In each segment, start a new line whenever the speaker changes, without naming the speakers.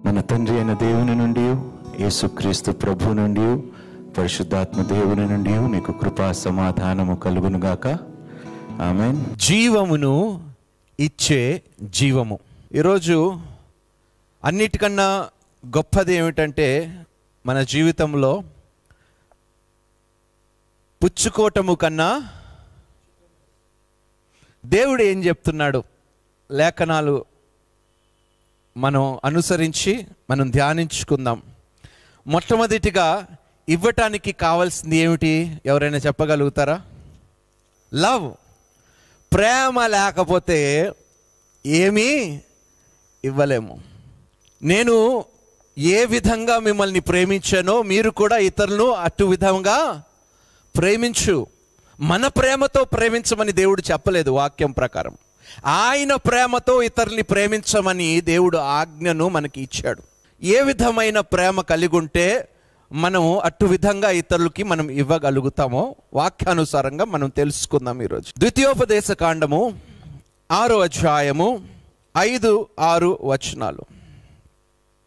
మన తండ్రి అయిన దేవుని నుండి, యేసుక్రీస్తు ప్రభు నుండి, పరిశుద్ధాత్మ దేవుని నుండి మీకు కృపా సమాధానము కలుగునుగాక. ఆమేన్.
జీవమును ఇచ్చే జీవము. ఈరోజు అన్నిటికన్నా గొప్పది ఏమిటంటే మన జీవితంలో పుచ్చుకోవటము కన్నా దేవుడు ఏం చెప్తున్నాడు, లేఖనాలు మనం అనుసరించి మనం ధ్యానించుకుందాం. మొట్టమొదటిగా ఇవ్వటానికి కావాల్సింది ఏమిటి? ఎవరైనా చెప్పగలుగుతారా? లవ్. ప్రేమ లేకపోతే ఏమీ ఇవ్వలేము. నేను ఏ విధంగా మిమ్మల్ని ప్రేమించానో మీరు కూడా ఇతరులను అటు విధంగా ప్రేమించు. మన ప్రేమతో ప్రేమించమని దేవుడు చెప్పలేదు. వాక్యం ప్రకారం ఆయన ప్రేమతో ఇతరుల్ని ప్రేమించమని దేవుడు ఆజ్ఞను మనకి ఇచ్చాడు. ఏ విధమైన ప్రేమ కలిగి ఉంటే మనం అటు విధంగా ఇతరులకి మనం ఇవ్వగలుగుతామో వాక్యానుసారంగా మనం తెలుసుకుందాం ఈరోజు. ద్వితీయోపదేశ కాండము 6వ అధ్యాయము 5-6 వచనాలు.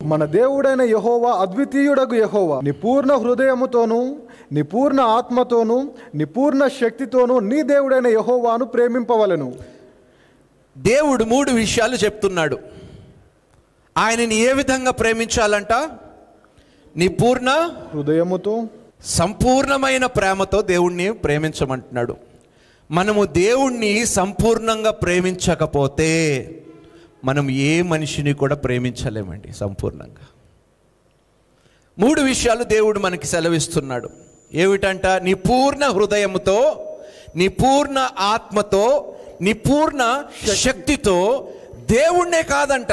మన దేవుడైన యెహోవా అద్వితీయుడగు యెహోవా నీ పూర్ణ హృదయముతోను నీ పూర్ణ ఆత్మతోను నీ పూర్ణ శక్తితోను నీ దేవుడైన యెహోవాను ప్రేమింపవలెను.
దేవుడు 3 విషయాలు చెప్తున్నాడు. ఆయనని ఏ విధంగా ప్రేమించాలంట? నీ పూర్ణ
హృదయముతో,
సంపూర్ణమైన ప్రేమతో దేవుణ్ణి ప్రేమించమంటున్నాడు. మనము దేవుణ్ణి సంపూర్ణంగా ప్రేమించకపోతే మనం ఏ మనిషిని కూడా ప్రేమించలేమండి సంపూర్ణంగా. 3 విషయాలు దేవుడు మనకి సెలవిస్తున్నాడు. ఏమిటంట? నీ పూర్ణ హృదయముతో, నీ పూర్ణ ఆత్మతో, నీ పూర్ణ శక్తితో దేవుణ్ణే కాదంట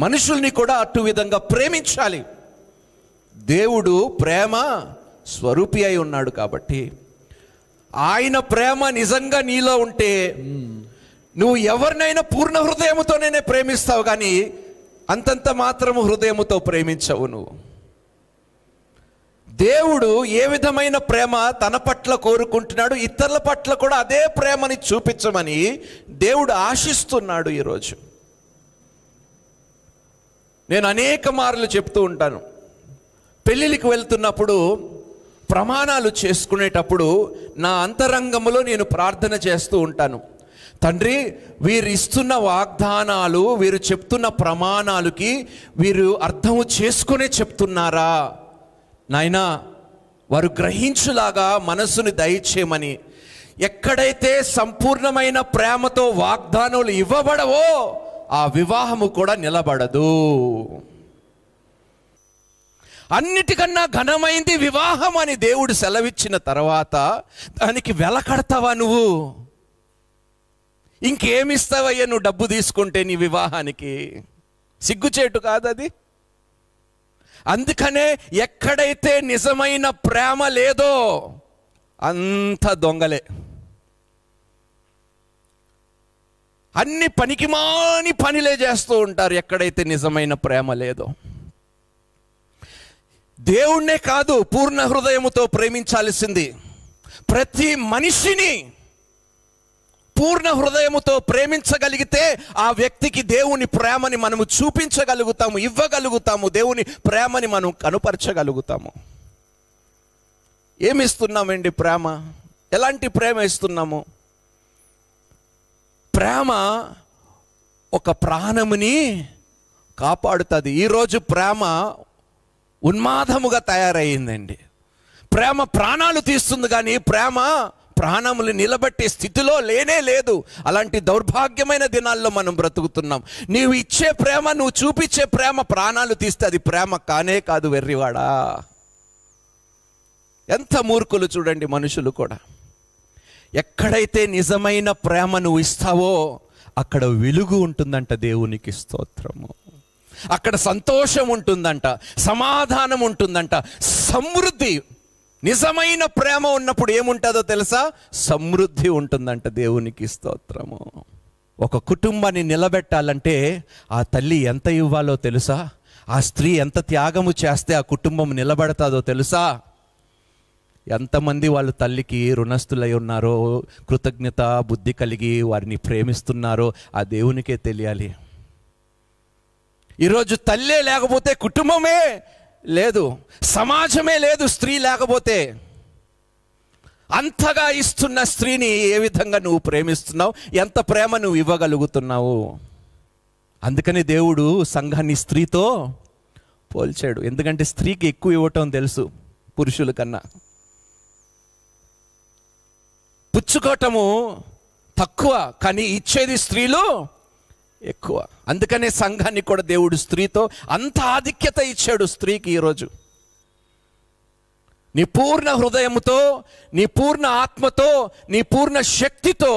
మనుషుల్ని కూడా అటు విధంగా ప్రేమించాలి. దేవుడు ప్రేమ స్వరూపి అయి ఉన్నాడు కాబట్టి ఆయన ప్రేమ నిజంగా నీలో ఉంటే నువ్వు ఎవరినైనా పూర్ణ హృదయముతోనే ప్రేమిస్తావు, కానీ అంతంత మాత్రము హృదయముతో ప్రేమించవు నువ్వు. దేవుడు ఏ విధమైన ప్రేమ తన పట్ల కోరుకుంటున్నాడు, ఇతరుల పట్ల కూడా అదే ప్రేమని చూపించమని దేవుడు ఆశిస్తున్నాడు. ఈరోజు నేను అనేక మార్లు చెప్తూ ఉంటాను, పెళ్ళిళ్ళకి వెళ్తున్నప్పుడు ప్రమాణాలు చేసుకునేటప్పుడు నా అంతరంగంలో నేను ప్రార్థన చేస్తూ ఉంటాను. తండ్రి, వీరు ఇస్తున్న వాగ్దానాలు, వీరు చెప్తున్న ప్రమాణాలకి వీరు అర్థం చేసుకునే చెప్తున్నారా నాయనా, వారు గ్రహించులాగా మనసుని దయచేయమని. ఎక్కడైతే సంపూర్ణమైన ప్రేమతో వాగ్దానాలు ఇవ్వబడవో ఆ వివాహము కూడా నిలబడదు. అన్నిటికన్నా ఘనమైంది వివాహం అని దేవుడు సెలవిచ్చిన తర్వాత దానికి వెలకడతావా నువ్వు? ఇంకేమిస్తావయ్యా నువ్వు డబ్బు తీసుకుంటే నీ వివాహానికి? సిగ్గుచేటు కాదది? అందుకనే ఎక్కడైతే నిజమైన ప్రేమ లేదో అంత దొంగలే, అన్ని పనికిమాని పనిలే చేస్తూ ఉంటారు ఎక్కడైతే నిజమైన ప్రేమ లేదో. దేవుణ్ణే కాదు పూర్ణ హృదయముతో ప్రేమించాల్సింది. ప్రతి మనిషిని పూర్ణ హృదయముతో ప్రేమించగలిగితే ఆ వ్యక్తికి దేవుని ప్రేమని మనము చూపించగలుగుతాము, ఇవ్వగలుగుతాము, దేవుని ప్రేమని మనం కనుపరచగలుగుతాము. ఏమి ఇస్తున్నామండి ప్రేమ? ఎలాంటి ప్రేమ ఇస్తున్నాము? ప్రేమ ఒక ప్రాణముని కాపాడుతుంది. ఈరోజు ప్రేమ ఉన్మాదముగా తయారయ్యిందండి. ప్రేమ ప్రాణాలు తీస్తుంది, కానీ ప్రేమ ప్రాణములు నిలబెట్టే స్థితిలో లేనే లేదు. అలాంటి దౌర్భాగ్యమైన దినాల్లో మనం బ్రతుకుతున్నాం. నీవు ఇచ్చే ప్రేమ, నువ్వు చూపించే ప్రేమ ప్రాణాలు తీస్తే అది ప్రేమ కానే కాదు. వెర్రివాడా, ఎంత మూర్ఖులు చూడండి మనుషులు కూడా. ఎక్కడైతే నిజమైన ప్రేమ నువ్వు ఇస్తావో అక్కడ వెలుగు ఉంటుందంట. దేవునికి స్తోత్రము. అక్కడ సంతోషం ఉంటుందంట, సమాధానం ఉంటుందంట, సమృద్ధి. నిజమైన ప్రేమ ఉన్నప్పుడు ఏముంటుందో తెలుసా? సమృద్ధి ఉంటుందంట. దేవునికి స్తోత్రము. ఒక కుటుంబాన్ని నిలబెట్టాలంటే ఆ తల్లి ఎంత ఇవ్వాలో తెలుసా? ఆ స్త్రీ ఎంత త్యాగము చేస్తే ఆ కుటుంబం నిలబడతాదో తెలుసా? ఎంతమంది వాళ్ళు తల్లికి రుణస్థులై ఉన్నారో, కృతజ్ఞత బుద్ధి కలిగి వారిని ప్రేమిస్తున్నారో ఆ దేవునికే తెలియాలి. ఈరోజు తల్లే లేకపోతే కుటుంబమే లేదు, సమాజమే లేదు స్త్రీ లేకపోతే. అంతగా ఇస్తున్న స్త్రీని ఏ విధంగా నువ్వు ప్రేమిస్తున్నావు, ఎంత ప్రేమ నువ్వు ఇవ్వగలుగుతున్నావు? అందుకని దేవుడు సంఘాన్ని స్త్రీతో పోల్చాడు. ఎందుకంటే స్త్రీకి ఎక్కువ ఇవ్వటం తెలుసు పురుషుల కన్నా. పుచ్చుకోవటము తక్కువ, కానీ ఇచ్చేది స్త్రీలు ఎక్కువ. అందుకనే సంఘాన్ని కూడా దేవుడు స్త్రీతో అంత ఆధిక్యత ఇచ్చాడు స్త్రీకి. ఈరోజు నీ పూర్ణ హృదయముతో, నీ పూర్ణ ఆత్మతో, నీ పూర్ణ శక్తితో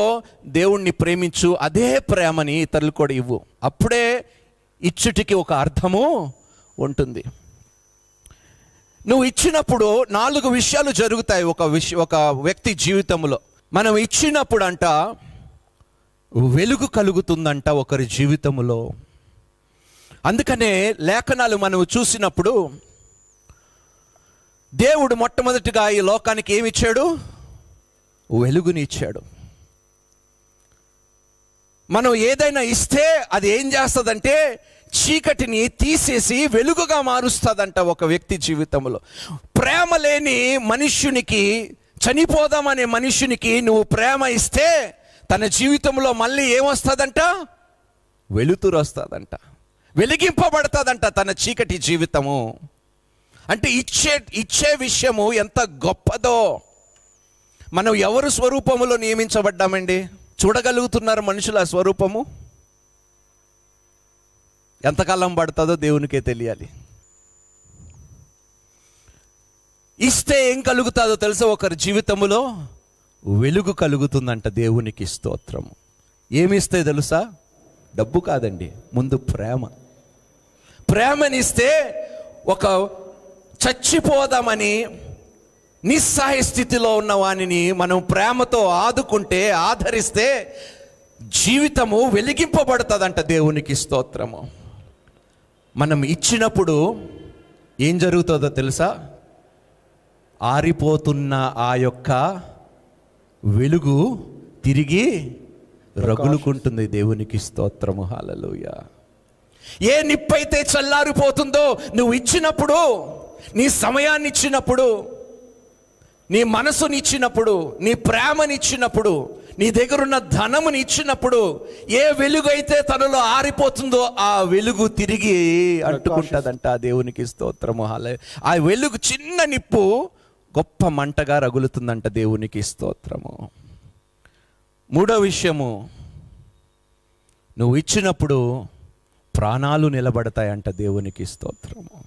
దేవుణ్ణి ప్రేమించు. అదే ప్రేమని ఇతరులు కూడా ఇవ్వు. అప్పుడే ఇచ్చుటికి ఒక అర్థము ఉంటుంది. నువ్వు ఇచ్చినప్పుడు 4 విషయాలు జరుగుతాయి ఒక వ్యక్తి జీవితంలో. మనం ఇచ్చినప్పుడు అంట వెలుగు కలుగుతుందంట ఒకరి జీవితంలో. అందుకనే లేఖనాలు మనం చూసినప్పుడు దేవుడు మొట్టమొదటిగా ఈ లోకానికి ఏమి ఇచ్చాడు? వెలుగుని ఇచ్చాడు. మనం ఏదైనా ఇస్తే అది ఏం చేస్తుందంటే చీకటిని తీసేసి వెలుగుగా మారుస్తుందంట ఒక వ్యక్తి జీవితంలో. ప్రేమ లేని మనుష్యునికి, చనిపోదామనే మనుష్యునికి నువ్వు ప్రేమ ఇస్తే తన జీవితంలో మళ్ళీ ఏమొస్తుందంట? వెలుతురు వస్తుందంట, వెలిగింపబడుతుందంట తన చీకటి జీవితము. అంటే ఇచ్చే విషయము ఎంత గొప్పదో. మనం ఎవరు స్వరూపములో నియమించబడ్డామండి? చూడగలుగుతున్నారు మనుషుల స్వరూపము? ఎంతకాలం పడుతుందో దేవునికే తెలియాలి. ఇస్తే ఏం కలుగుతుందో తెలుసా? ఒకరి జీవితంలో వెలుగు కలుగుతుందంట. దేవునికి స్తోత్రము. ఏమిస్తే తెలుసా? డబ్బు కాదండి, ముందు ప్రేమ. ప్రేమనిస్తే ఒక చచ్చిపోదామని నిస్సహాయ స్థితిలో ఉన్న వానిని మనం ప్రేమతో ఆదుకుంటే, ఆదరిస్తే జీవితము వెలిగింపబడుతుందంట. దేవునికి స్తోత్రము. మనం ఇచ్చినప్పుడు ఏం జరుగుతుందో తెలుసా? ఆరిపోతున్న ఆ యొక్క వెలుగు తిరిగి రగులుకుంటుంది. దేవునికి స్తోత్రము. హల్లెలూయా. ఏ నిప్పైతే చల్లారిపోతుందో నువ్వు ఇచ్చినప్పుడు, నీ సమయాన్ని ఇచ్చినప్పుడు, నీ మనసునిచ్చినప్పుడు, నీ ప్రేమనిచ్చినప్పుడు, నీ దగ్గరున్న ధనముని ఇచ్చినప్పుడు, ఏ వెలుగు అయితే తనలో ఆరిపోతుందో ఆ వెలుగు తిరిగి అంటుకుంటుందంట. దేవునికి స్తోత్రము. ఆ వెలుగు చిన్న నిప్పు గొప్ప మంటగా రగులుతుందంట. దేవునికి స్తోత్రము. 3వ విషయము, నువ్వు ఇచ్చినప్పుడు ప్రాణాలు నిలబడతాయంట. దేవునికి స్తోత్రము.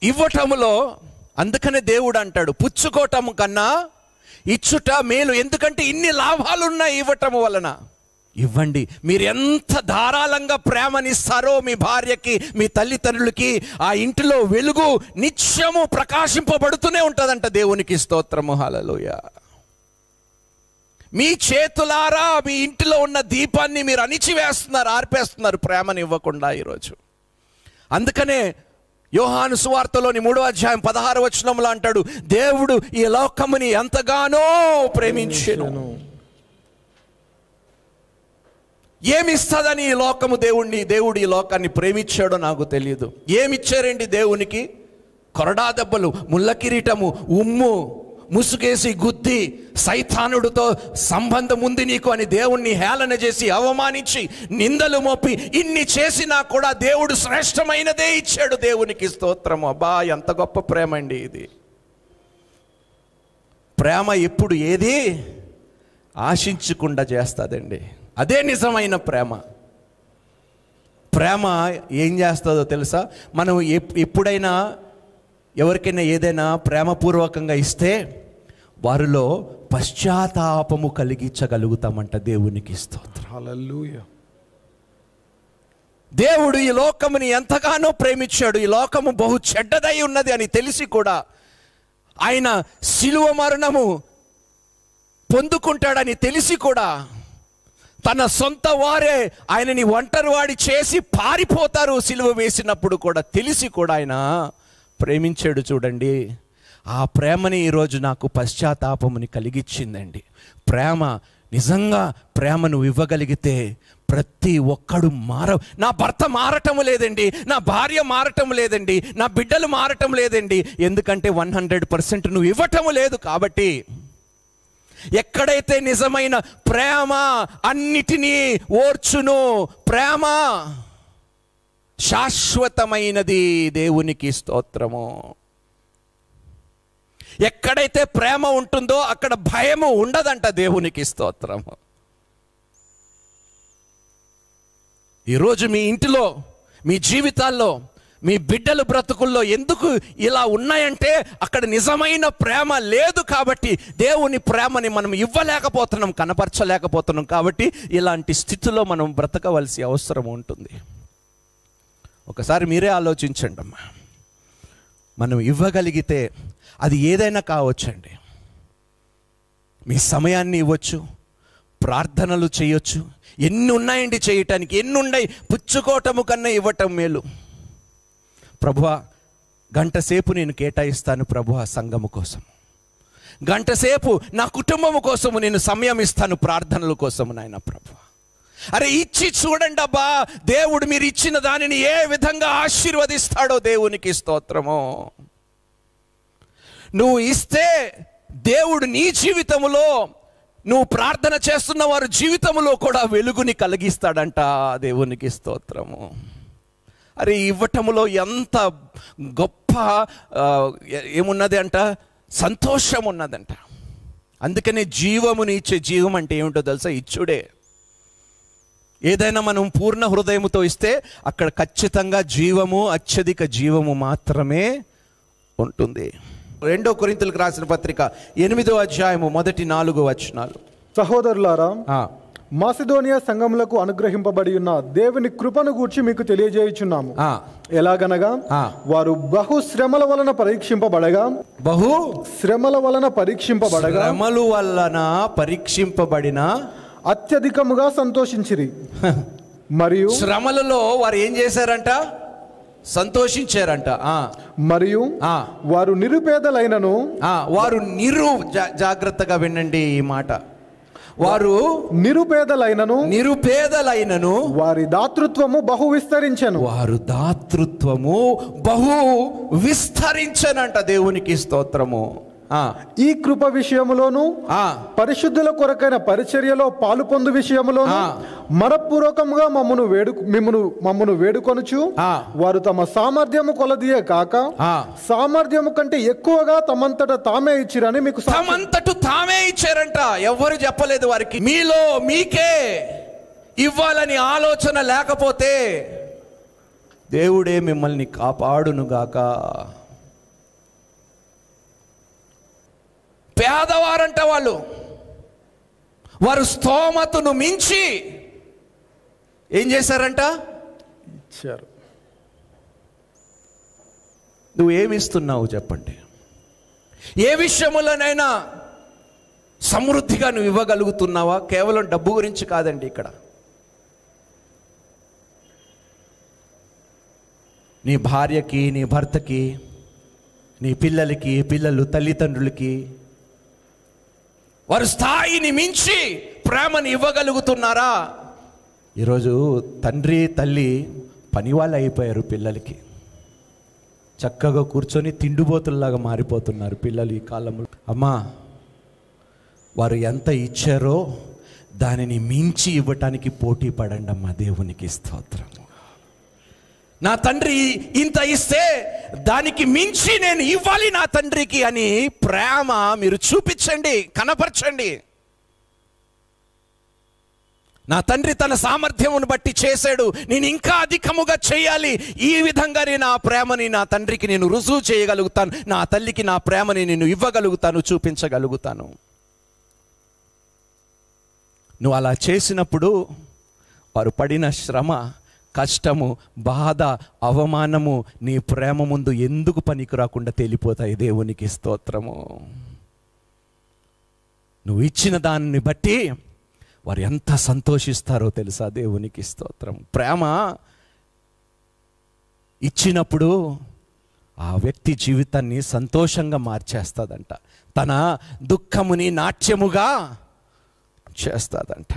ఇవ్వటములో, అందుకనే దేవుడు అంటాడు పుచ్చుకోవటము కన్నా ఇచ్చుట మేలు. ఎందుకంటే ఇన్ని లాభాలున్నాయి ఇవ్వటము వలన. ఇవ్వండి. మీరు ఎంత ధారాళంగా ప్రేమనిస్తారో మీ భార్యకి, మీ తల్లిదండ్రులకి, ఆ ఇంటిలో వెలుగు నిత్యము ప్రకాశింపబడుతూనే ఉంటుందంట. దేవునికి స్తోత్రము. హల్లెలూయా. మీ చేతులారా మీ ఇంటిలో ఉన్న దీపాన్ని మీరు అణిచివేస్తున్నారు, ఆర్పేస్తున్నారు ప్రేమని ఇవ్వకుండా ఈరోజు. అందుకనే యోహాను సువార్తలోని 3వ అధ్యాయం 16వ వచనంలో అంటాడు, దేవుడు ఈ లోకముని ఎంతగానో ప్రేమించెను. ఏమిస్తుందని ఈ లోకము దేవుడు ఈ లోకాన్ని ప్రేమించాడో నాకు తెలియదు. ఏమిచ్చారండి దేవునికి? కొరడా దెబ్బలు, ముళ్ళ కిరీటము, ఉమ్ము, ముసుగేసి గుద్ది, సైతానుడితో సంబంధం ఉంది నీకు అని దేవుణ్ణి హేళన చేసి, అవమానించి, నిందలు మోపి, ఇన్ని చేసినా కూడా దేవుడు శ్రేష్టమైనదే ఇచ్చాడు. దేవునికి స్తోత్రము. అబ్బా, ఎంత గొప్ప ప్రేమ అండి ఇది. ప్రేమ ఎప్పుడు ఏది ఆశించకుండా చేస్తుందండి. అదే నిజమైన ప్రేమ. ప్రేమ ఏం చేస్తుందో తెలుసా? మనం ఎప్పుడైనా ఎవరికైనా ఏదైనా ప్రేమపూర్వకంగా ఇస్తే వారిలో పశ్చాత్తాపము కలిగించగలుగుతామంట. దేవునికి స్తోత్రం.
హల్లెలూయా.
దేవుడు ఈ లోకముని ఎంతగానో ప్రేమించాడు. ఈ లోకము బహు చెడ్డదై ఉన్నది అని తెలిసి కూడా ఆయన శిలువ మరణము పొందుకుంటాడని తెలిసి కూడా తన సొంత వారే ఆయనని ఒంటరివాడి చేసి పారిపోతారు సిలువ వేసినప్పుడు కూడా తెలిసి కూడా ఆయన ప్రేమించాడు. చూడండి, ఆ ప్రేమని ఈరోజు నాకు పశ్చాత్తాపముని కలిగించిందండి. ప్రేమ నిజంగా ప్రేమ నువ్వు ఇవ్వగలిగితే ప్రతి ఒక్కడు నా భర్త మారటం లేదండి, నా భార్య మారటం లేదండి, నా బిడ్డలు మారటం లేదండి. ఎందుకంటే 100% నువ్వు ఇవ్వటం లేదు. కాబట్టి ఎక్కడైతే నిజమైన ప్రేమ అన్నిటినీ ఓర్చును, ప్రేమ శాశ్వతమైనది, దేవునికి స్తోత్రము. ఎక్కడైతే ప్రేమ ఉంటుందో అక్కడ భయము ఉండదంట, దేవునికి స్తోత్రము. ఈరోజు మీ ఇంటిలో, మీ జీవితాల్లో, మీ బిడ్డల బ్రతుకుల్లో ఎందుకు ఇలా ఉన్నాయంటే అక్కడ నిజమైన ప్రేమ లేదు. కాబట్టి దేవుని ప్రేమని మనం ఇవ్వలేకపోతున్నాం, కనపరచలేకపోతున్నాం. కాబట్టి ఇలాంటి స్థితిలో మనం బ్రతకవలసి అవసరం ఉంటుంది. ఒకసారి మీరే ఆలోచించండి అమ్మా. మనం ఇవ్వగలిగితే అది ఏదైనా కావచ్చండి. మీ సమయాన్ని ఇవ్వచ్చు, ప్రార్థనలు చేయొచ్చు, ఎన్ని ఉన్నాయండి చేయటానికి, ఎన్ని ఉన్నాయి. పుచ్చుకోవటము కన్నా ఇవ్వటం మేలు. ప్రభువా, గంట సేపు నేను కేటాయిస్తాను ప్రభువా సంఘము కోసం, గంట సేపు నా కుటుంబము కోసము నేను సమయం ఇస్తాను, ప్రార్థనల కోసము నాయన ప్రభువా. అరే ఇచ్చి చూడండి అబ్బా, దేవుడు మీరు ఇచ్చిన దానిని ఏ విధంగా ఆశీర్వదిస్తాడో, దేవునికి స్తోత్రము. నువ్వు ఇస్తే దేవుడు నీ జీవితంలో, నువ్వు ప్రార్థన చేస్తున్న వారి జీవితంలో కూడా వెలుగుని కలిగిస్తాడంట, దేవునికి స్తోత్రము. అరే ఇవ్వటములో ఎంత గొప్ప ఏమున్నది అంట, సంతోషం ఉన్నదంట. అందుకనే జీవముని ఇచ్చే జీవం అంటే ఏమిటో తెలుసా? ఇచ్చుడే. ఏదైనా మనం పూర్ణ హృదయముతో ఇస్తే అక్కడ ఖచ్చితంగా జీవము, అత్యధిక జీవము మాత్రమే ఉంటుంది. 2 కొరింథీయులకు రాసిన పత్రిక 8వ అధ్యాయము 1-4 వచనాలు.
సహోదరులారా, మాసిదోనియా సంఘములకు అనుగ్రహింపబడి ఉన్న దేవుని కృపను గూర్చి మీకు తెలియజేయుచున్నాము. ఎలాగనగా వారు బహు శ్రమల వలన పరీక్షింపబడగా శ్రమల వలన పరీక్షింపబడిన అత్యధికముగా సంతోషించిరి. మరియు
శ్రమలలో వారు ఏం చేశారంట? సంతోషించారంట.
మరియు వారు నిరుపేదలైనను,
జాగ్రత్తగా వినండి ఈ మాట. వారు
నిరుపేదలైనను
వారి దాతృత్వము బహు విస్తరించనంట, దేవునికి స్తోత్రము.
ఈ కృప విషయములోను, పరిశుద్ధుల కొరకైన పరిచర్యలో పాలు పొందు విషయములోను మనపూర్వకముగా మమ్మను వేడుకొనుచు, వారు తమ సామర్థ్యము కొలదియే కాక సామర్థ్యము కంటే ఎక్కువగా తమంతట తామే ఇచ్చిరని మీకు.
తమంతట తామే ఇచ్చారంట, ఎవరు చెప్పలేదు వారికి. మీలో మీకే ఇవ్వాలని ఆలోచన లేకపోతే దేవుడే మిమ్మల్ని కాపాడునుగాక. పేదవారంట వారు స్తోమతను మించి ఏం చేశారంట?
ఇచ్చారు.
నువ్వు ఏమిస్తున్నావు చెప్పండి? ఏ విషయములోనైనా సమృద్ధిగా నువ్వు ఇవ్వగలుగుతున్నావా? కేవలం డబ్బు గురించి కాదండి ఇక్కడ. నీ భార్యకి, నీ భర్తకి, నీ పిల్లలకి, పిల్లలు తల్లిదండ్రులకి వారి స్థాయిని మించి ప్రేమని ఇవ్వగలుగుతున్నారా? ఈరోజు తండ్రి తల్లి పనివాళ్ళు అయిపోయారు. పిల్లలకి చక్కగా కూర్చొని తిండిబోతుల్లాగా మారిపోతున్నారు పిల్లలు ఈ కాలంలో. అమ్మా, వారు ఎంత ఇచ్చారో దానిని మించి ఇవ్వటానికి పోటీ పడండి అమ్మా, దేవునికి స్తోత్రం. నా తండ్రి ఇంత ఇస్తే దానికి మించి నేను ఇవ్వాలి నా తండ్రికి అని ప్రేమ మీరు చూపించండి, కనపరచండి. నా తండ్రి తన సామర్థ్యమును బట్టి చేశాడు, నేను ఇంకా అధికముగా చేయాలి. ఈ విధంగా నేను ఆ ప్రేమని నా తండ్రికి నేను రుజువు చేయగలుగుతాను, నా తల్లికి నా ప్రేమని నేను ఇవ్వగలుగుతాను, చూపించగలుగుతాను. నువ్వు అలా చేసినప్పుడు వారు పడిన శ్రమ, కష్టము, బాధ, అవమానము నీ ప్రేమ ముందు ఎందుకు పనికి రాకుండా తేలిపోతాయి, దేవునికి స్తోత్రము. నువ్వు ఇచ్చిన దాన్ని బట్టి వారు ఎంత సంతోషిస్తారో తెలుసా, దేవునికి స్తోత్రం. ప్రేమ ఇచ్చినప్పుడు ఆ వ్యక్తి జీవితాన్ని సంతోషంగా మార్చేస్తుందంట. తన దుఃఖముని నాట్యముగా చేస్తాదంట.